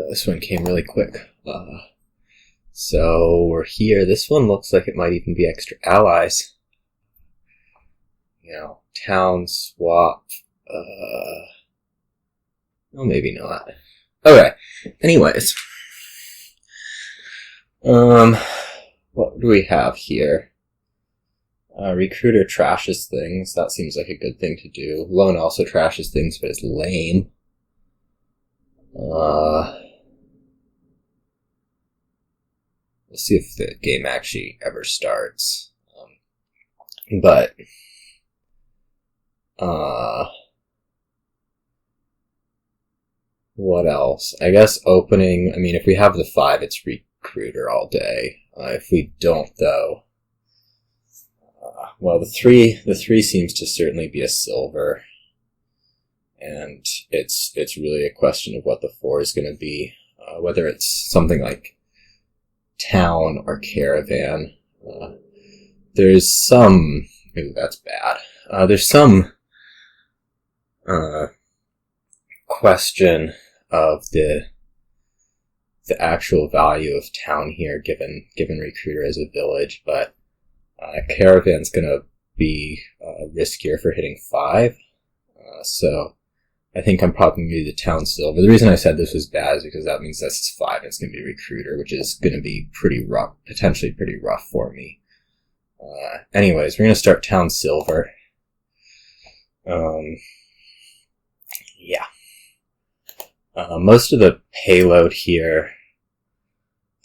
This one came really quick. So we're here. This one looks like it might even be extra allies. Town swap. Well, maybe not. Okay. Anyways. What do we have here? Recruiter trashes things. That seems like a good thing to do. Lone also trashes things, but it's lame. We'll see if the game actually ever starts. What else? I guess opening, if we have the 5, it's recruiter all day. If we don't, though, well, the 3 seems to certainly be a silver. And it's really a question of what the 4 is going to be. Whether it's something like town or caravan. There's some... Ooh, that's bad. There's some question of the actual value of town here, given recruiter as a village, but caravan's going to be riskier for hitting 5. So I think I'm probably going to do the town silver. The reason I said this was bad is because that means that's 5 and it's going to be recruiter, which is going to be pretty rough, potentially pretty rough for me. Anyways, we're going to start town silver. Yeah. Most of the payload here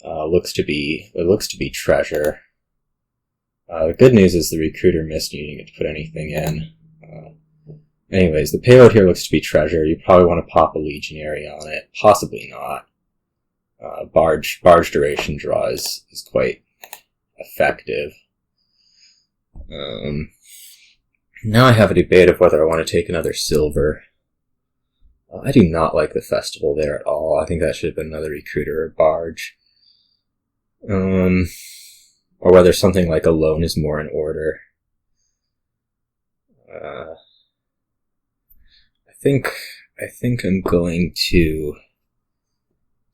looks to be treasure. The good news is the recruiter missed needing to put anything in. Anyways, the payload here looks to be treasure. You probably want to pop a Legionary on it. Possibly not. Barge duration draw is quite effective. Now I have a debate of whether I want to take another silver. I do not like the festival there at all. I think that should have been another recruiter or barge. Or whether something like a loan is more in order. I think I'm going to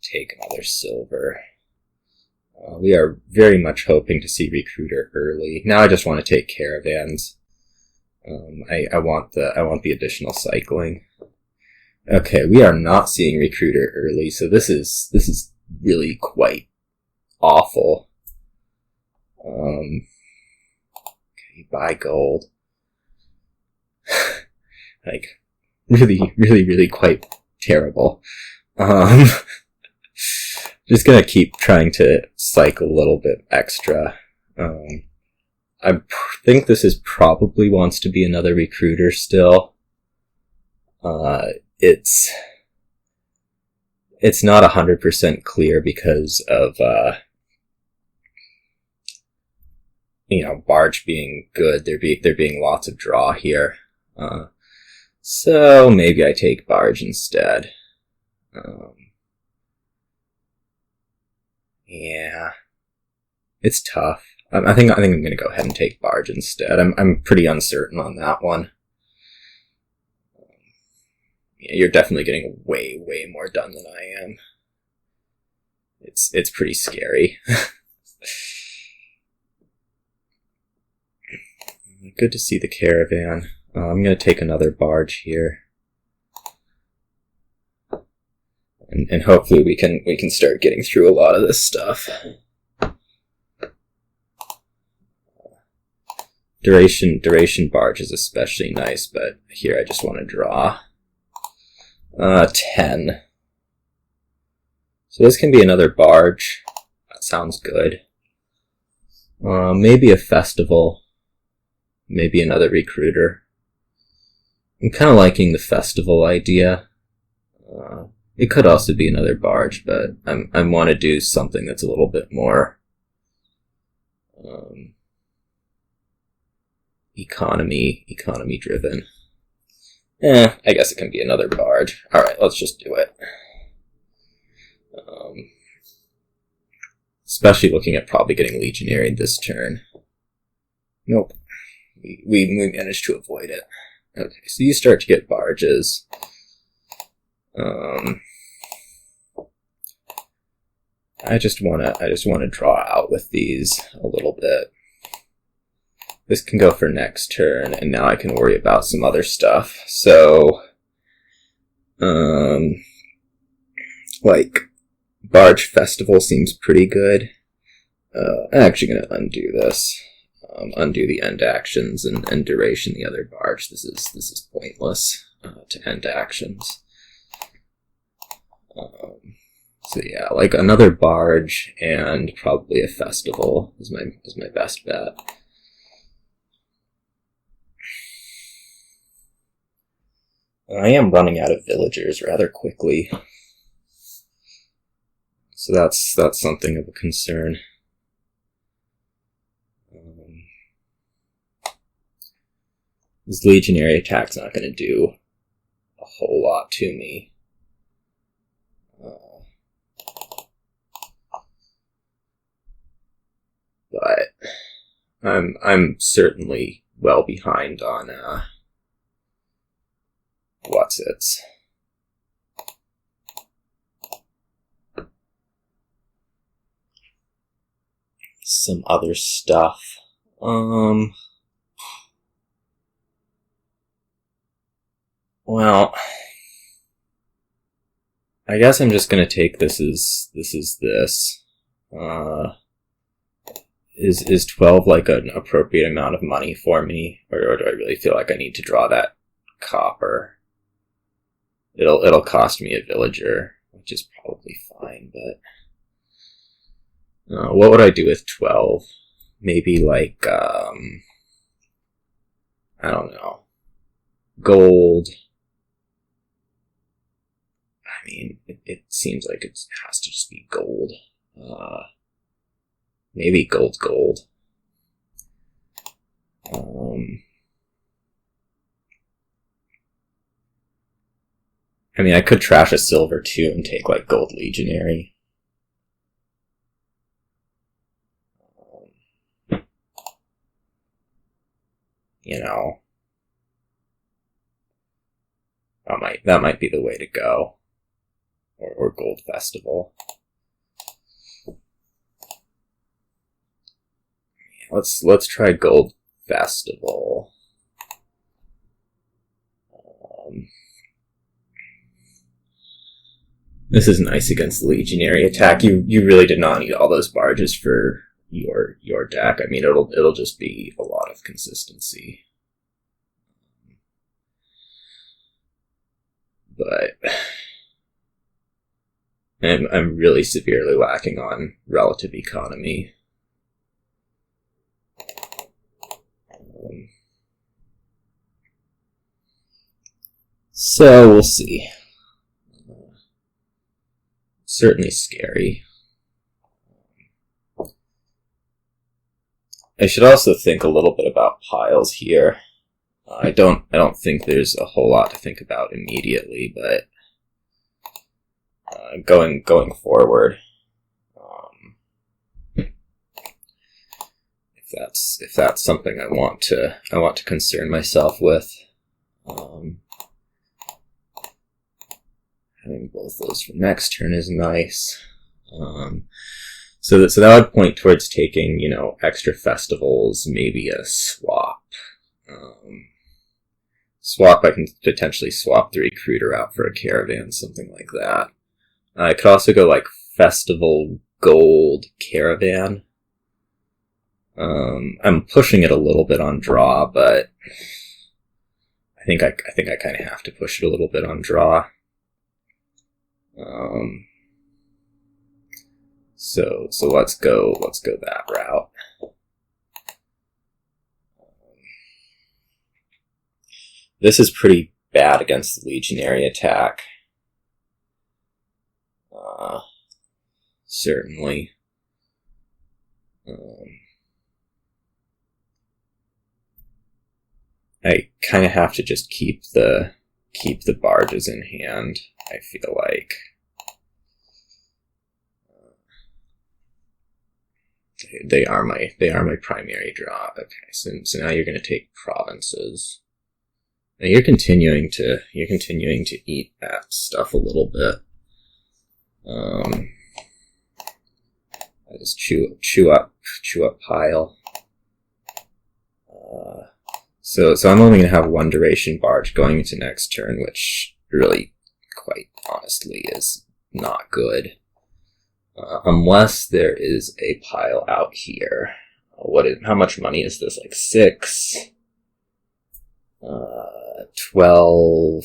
take another silver. We are very much hoping to see recruiter early. Now I just want to take caravans. I want the additional cycling. Okay, we are not seeing recruiter early, so this is really quite awful. Okay, buy gold. Like, really quite terrible. Just gonna keep trying to cycle a little bit extra. I think this is probably wants to be another recruiter still. It's not 100% clear because of, Barge being good. There being lots of draw here. So maybe I take Barge instead. Yeah. It's tough. I think I'm going to go ahead and take Barge instead. I'm pretty uncertain on that one. Yeah, you're definitely getting way more done than I am. It's pretty scary. Good to see the caravan. I'm going to take another barge here. And hopefully we can start getting through a lot of this stuff. Duration barge is especially nice, but here I just want to draw. 10. So this can be another barge. That sounds good. Maybe a festival. Maybe another recruiter. I'm kind of liking the festival idea. It could also be another barge, but I want to do something that's a little bit more economy driven. I guess it can be another barge. Alright, let's just do it. Especially looking at probably getting Legionary this turn. Nope. We managed to avoid it. Okay, so you start to get barges. I just wanna draw out with these a little bit. This can go for next turn, and now I can worry about some other stuff. So, like, Barge Festival seems pretty good. I'm actually gonna undo this. Undo the end actions and duration the other barge. This is pointless to end actions. So yeah, like another barge and probably a festival is my best bet. I am running out of villagers rather quickly, so that's something of a concern. This Legionary attack's not going to do a whole lot to me. But I'm certainly well behind on what's-its. Some other stuff. Well, I guess I'm just gonna take this as this. Is 12 like an appropriate amount of money for me, or do I really feel like I need to draw that copper? It'll cost me a villager, which is probably fine, but what would I do with 12? Maybe like I don't know, gold. I mean, it seems like it has to just be gold. Maybe gold. I mean, I could trash a silver too and take like gold Legionary. You know, that might be the way to go. Or Gold Festival. Let's try Gold Festival. This is nice against the Legionary attack. You really did not need all those barges for your deck. I mean, it'll just be a lot of consistency. But I'm really severely lacking on relative economy. So we'll see. Certainly scary. I should also think a little bit about piles here. I don't think there's a whole lot to think about immediately, but going forward, if that's something I want to concern myself with, having both those for next turn is nice. So that would point towards taking, extra festivals, maybe a swap. I can potentially swap the recruiter out for a caravan, something like that. I could also go like festival gold caravan. I'm pushing it a little bit on draw, but I think I kind of have to push it a little bit on draw. So let's go that route. This is pretty bad against the Legionary attack. Certainly. I kind of have to just keep the barges in hand, I feel like. They are my primary draw. Okay, so now you're going to take provinces. Now you're continuing to eat that stuff a little bit. province, chew up pile. So I'm only going to have one duration barge going into next turn, which really, quite honestly, is not good. Unless there is a pile out here. How much money is this? Like 6, 12,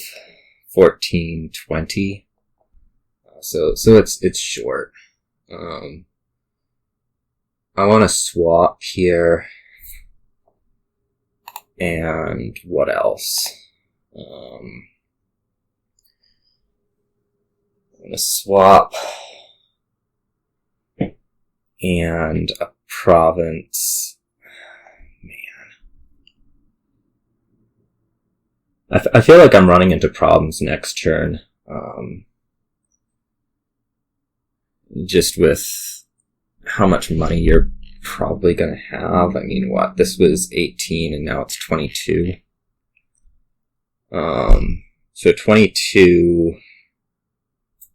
14, 20. So it's short. I want to swap here. And what else? I'm gonna swap and a province. Man, I feel like I'm running into problems next turn. Just with how much money you're probably gonna have. I mean, what? This was 18 and now it's 22. So 22,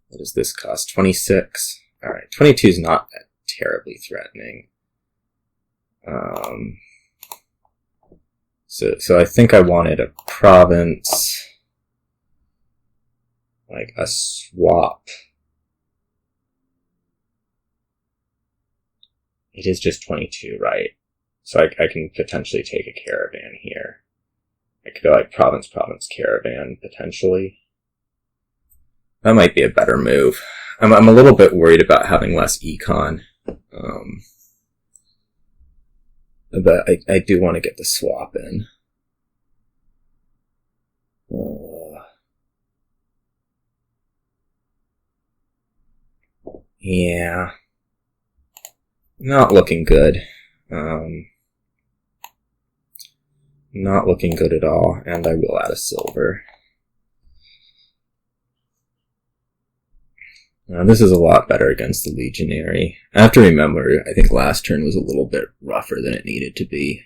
what does this cost? 26? Alright, 22 is not that terribly threatening. So I think I wanted a province, like a swap. It is just 22, right? So I can potentially take a caravan here. I could go like province, caravan, potentially. That might be a better move. I'm a little bit worried about having less econ. But I do want to get the swap in. Yeah. Not looking good. Not looking good at all, and I will add a silver. Now, this is a lot better against the Legionary. I have to remember, I think last turn was a little bit rougher than it needed to be.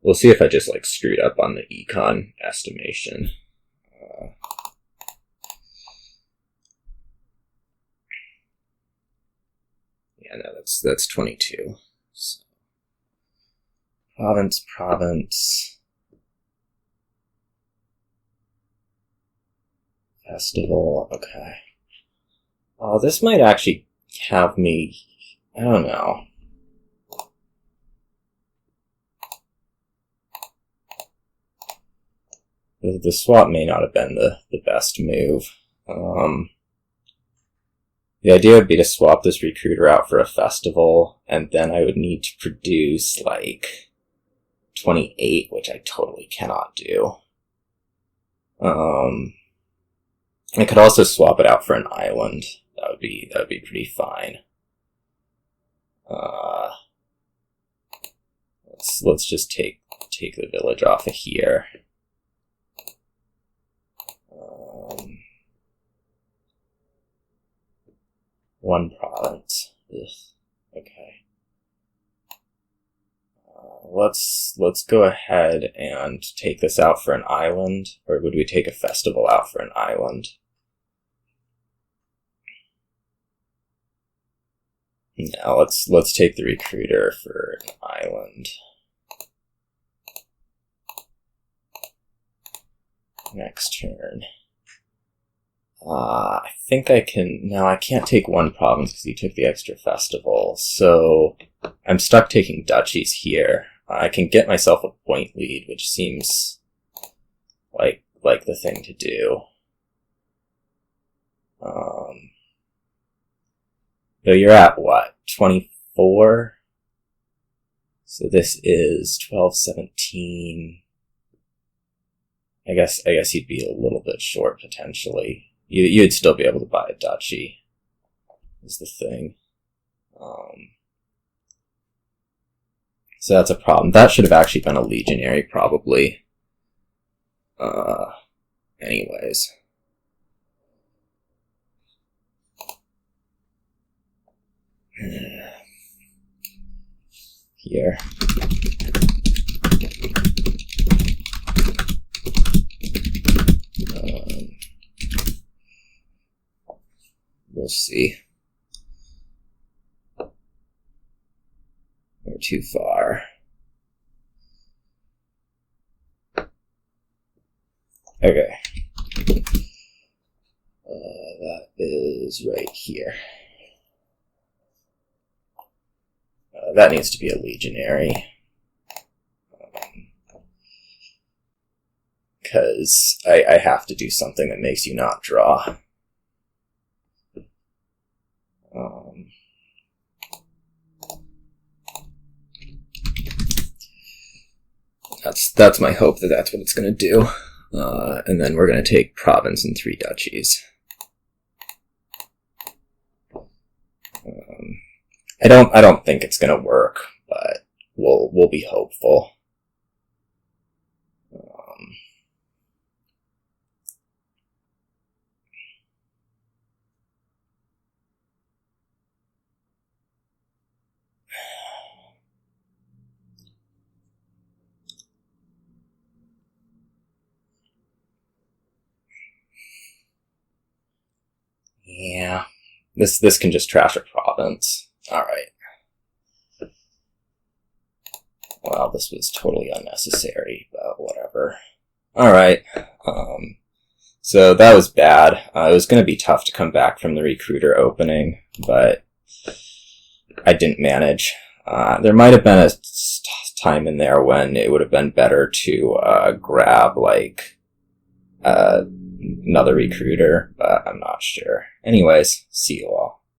We'll see if I just like screwed up on the econ estimation. Yeah, no, that's 22. So, province. Festival, okay. Oh, this might actually have me, I don't know. The swap may not have been the best move. The idea would be to swap this recruiter out for a festival, and then I would need to produce, like, 28, which I totally cannot do. I could also swap it out for an island. That would be pretty fine. Let's just take the village off of here. One province. Ugh. Okay. Let's go ahead and take this out for an island, or would we take a festival out for an island? No, let's take the recruiter for an island. Next turn. I think I can... No, I can't take one province because he took the extra festival, so I'm stuck taking duchies here. I can get myself a point lead, which seems like the thing to do. So you're at what? 24? So this is 12, 17. I guess you'd be a little bit short potentially. You'd still be able to buy a duchy, is the thing. So that's a problem. That should have actually been a legionary, probably. Anyways. Here. We'll see. We're too far. Okay. That is right here. That needs to be a Legionary. Because I have to do something that makes you not draw. That's my hope that that's what it's going to do. And then we're going to take province and 3 duchies. I don't think it's going to work, but we'll be hopeful. Yeah, this can just trash a province. Alright. Well, this was totally unnecessary, but whatever. Alright, so that was bad. It was going to be tough to come back from the recruiter opening, but I didn't manage. There might have been a time in there when it would have been better to grab, like, another recruiter, but I'm not sure. Anyways, see you all.